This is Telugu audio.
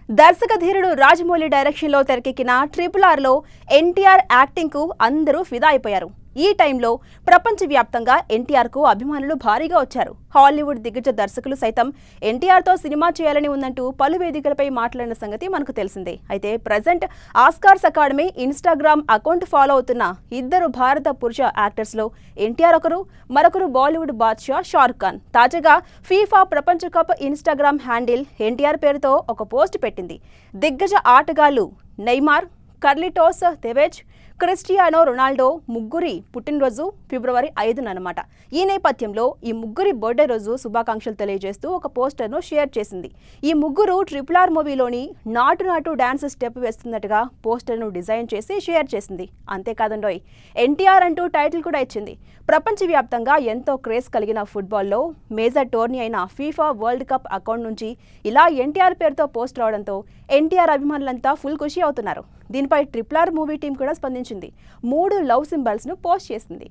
దర్శక ధీరుడు రాజమౌళి డైరెక్షన్ లో తెరకెక్కిన RRR లో ఎన్టీఆర్ యాక్టింగ్ కు అందరూ ఫిదా అయిపోయారు. ఈ టైంలో ప్రపంచవ్యాప్తంగా ఎన్టీఆర్ కు అభిమానులు భారీగా వచ్చారు. హాలీవుడ్ దిగ్గజ దర్శకులు సైతం ఎన్టీఆర్ తో సినిమా చేయాలని ఉందంటూ పలు వేదికలపై మాట్లాడిన సంగతి మనకు తెలిసిందే. అయితే present Oscars academy Instagram account follow అవుతున్న ఇద్దరు భారత పురుష యాక్టర్స్ లో ఎన్టీఆర్ ఒకరు, మరొకరు బాలీవుడ్ బాద్షా షారుఖ్ ఖాన్. తాజాగా ఫీఫా ప్రపంచ కప్ ఇన్‌స్టాగ్రామ్ హ్యాండిల్ ఎన్టీఆర్ పేరుతో ఒక పోస్ట్ పెట్టింది. దిగ్గజ ఆటగాళ్లు నెయ్మార్, కార్లిటోస్ తెవేజ్, క్రిస్టియానో రొనాల్డో ముగ్గురి పుట్టినరోజు ఫిబ్రవరి 5న. ఈ నేపథ్యంలో ఈ ముగ్గురి బర్త్డే రోజు శుభాకాంక్షలు తెలియజేస్తూ ఒక పోస్టర్ను షేర్ చేసింది. ఈ ముగ్గురు RRR మూవీలోని నాటు నాటు డాన్స్ స్టెప్ వేస్తున్నట్టుగా పోస్టర్ను డిజైన్ చేసి షేర్ చేసింది. అంతేకాదండోయ్, ఎన్టీఆర్ అంటూ టైటిల్ కూడా ఇచ్చింది. ప్రపంచవ్యాప్తంగా ఎంతో క్రేజ్ కలిగిన ఫుట్బాల్లో మేజర్ టోర్నీ అయిన ఫీఫా వరల్డ్ కప్ అకౌంట్ నుంచి ఇలా ఎన్టీఆర్ పేరుతో పోస్ట్ రావడంతో ఎన్టీఆర్ అభిమానులంతా ఫుల్ ఖుషి అవుతున్నారు. దీనిపై RRR మూవీ టీం కూడా స్పందించింది. 3 లవ్ సింబల్స్ ను పోస్ట్ చేసింది.